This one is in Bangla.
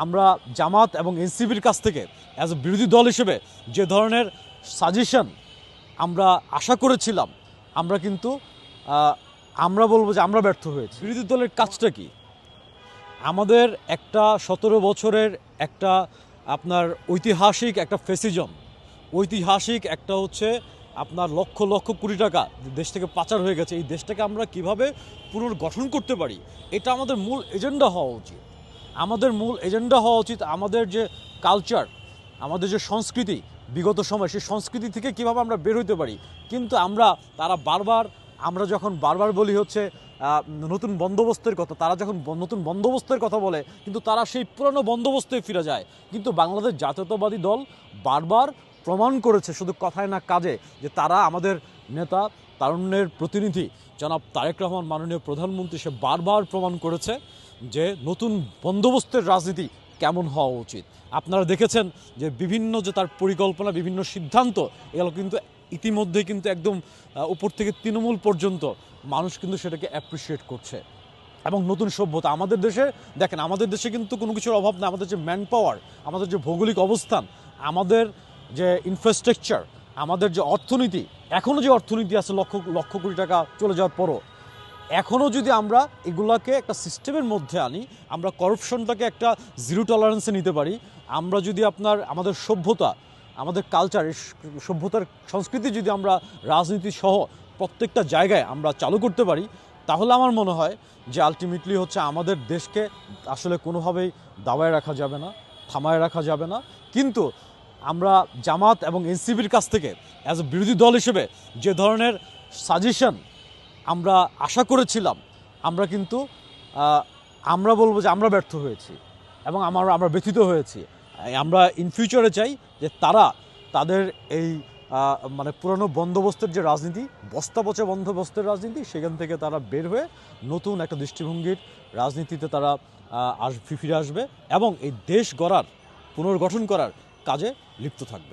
আমরা জামাত এবং এনসিপির কাছ থেকে অ্যাজ এ বিরোধী দল হিসেবে যে ধরনের সাজেশন আমরা আশা করেছিলাম, আমরা কিন্তু আমরা বলবো যে আমরা ব্যর্থ হয়েছি। বিরোধী দলের কাজটা কি? আমাদের একটা 17 বছরের একটা আপনার ঐতিহাসিক একটা ফেসিজম, ঐতিহাসিক একটা হচ্ছে আপনার লক্ষ লক্ষ কোটি টাকা দেশ থেকে পাচার হয়ে গেছে। এই দেশটাকে আমরা কিভাবে পুনর্গঠন করতে পারি, এটা আমাদের মূল এজেন্ডা হওয়া উচিত। আমাদের মূল এজেন্ডা হওয়া উচিত আমাদের যে কালচার, আমাদের যে সংস্কৃতি, বিগত সময় সেই সংস্কৃতি থেকে কিভাবে আমরা বের হইতে পারি। কিন্তু আমরা যখন বারবার বলি হচ্ছে নতুন বন্দোবস্তের কথা, তারা যখন নতুন বন্দোবস্তের কথা বলে কিন্তু তারা সেই পুরনো বন্দোবস্তে ফিরে যায়। কিন্তু বাংলাদেশ জাতীয়তাবাদী দল বারবার প্রমাণ করেছে, শুধু কথায় না কাজে, যে তারা আমাদের নেতা তারুণ্যের প্রতিনিধি জনাব তারেক রহমান মাননীয় প্রধানমন্ত্রী, সে বারবার প্রমাণ করেছে যে নতুন বন্দোবস্তের রাজনীতি কেমন হওয়া উচিত। আপনারা দেখেছেন যে বিভিন্ন যে তার পরিকল্পনা, বিভিন্ন সিদ্ধান্ত, এগুলো কিন্তু ইতিমধ্যে কিন্তু একদম উপর থেকে তৃণমূল পর্যন্ত মানুষ কিন্তু সেটাকে অ্যাপ্রিসিয়েট করছে। এবং নতুন সভ্যতা আমাদের দেশে, দেখেন আমাদের দেশে কিন্তু কোনো কিছুর অভাব না। আমাদের যে ম্যান পাওয়ার, আমাদের যে ভৌগোলিক অবস্থান, আমাদের যে ইনফ্রাস্ট্রাকচার, আমাদের যে অর্থনীতি, এখনও যে অর্থনীতি আছে লক্ষ লক্ষ কোটি টাকা চলে যাওয়ার পরও, এখনও যদি আমরা এগুলাকে একটা সিস্টেমের মধ্যে আনি, আমরা করাপশনটাকে একটা জিরো টলারেন্সে নিতে পারি, আমরা যদি আমাদের সভ্যতা, আমাদের কালচার, সভ্যতার সংস্কৃতি যদি আমরা রাজনীতি সহ প্রত্যেকটা জায়গায় আমরা চালু করতে পারি, তাহলে আমার মনে হয় যে আলটিমেটলি হচ্ছে আমাদের দেশকে আসলে কোনোভাবেই দাবায় রাখা যাবে না, থামায় রাখা যাবে না। কিন্তু আমরা জামাত এবং এনসিপির কাছ থেকে অ্যাজ এ বিরোধী দল হিসেবে যে ধরনের সাজেশন আমরা আশা করেছিলাম, আমরা কিন্তু আমরা বলবো যে আমরা ব্যর্থ হয়েছি এবং আমরা ব্যথিত হয়েছি। আমরা ইন ফিউচারে চাই যে তাদের এই মানে পুরনো বন্দোবস্তের যে রাজনীতি, বস্তা পচা বন্দোবস্তের রাজনীতি, সেখান থেকে তারা বের হয়ে নতুন একটা দৃষ্টিভঙ্গির রাজনীতিতে তারা ফিরে আসবে এবং এই দেশ গড়ার, পুনর্গঠন করার কাজে লিপ্ত থাকবে।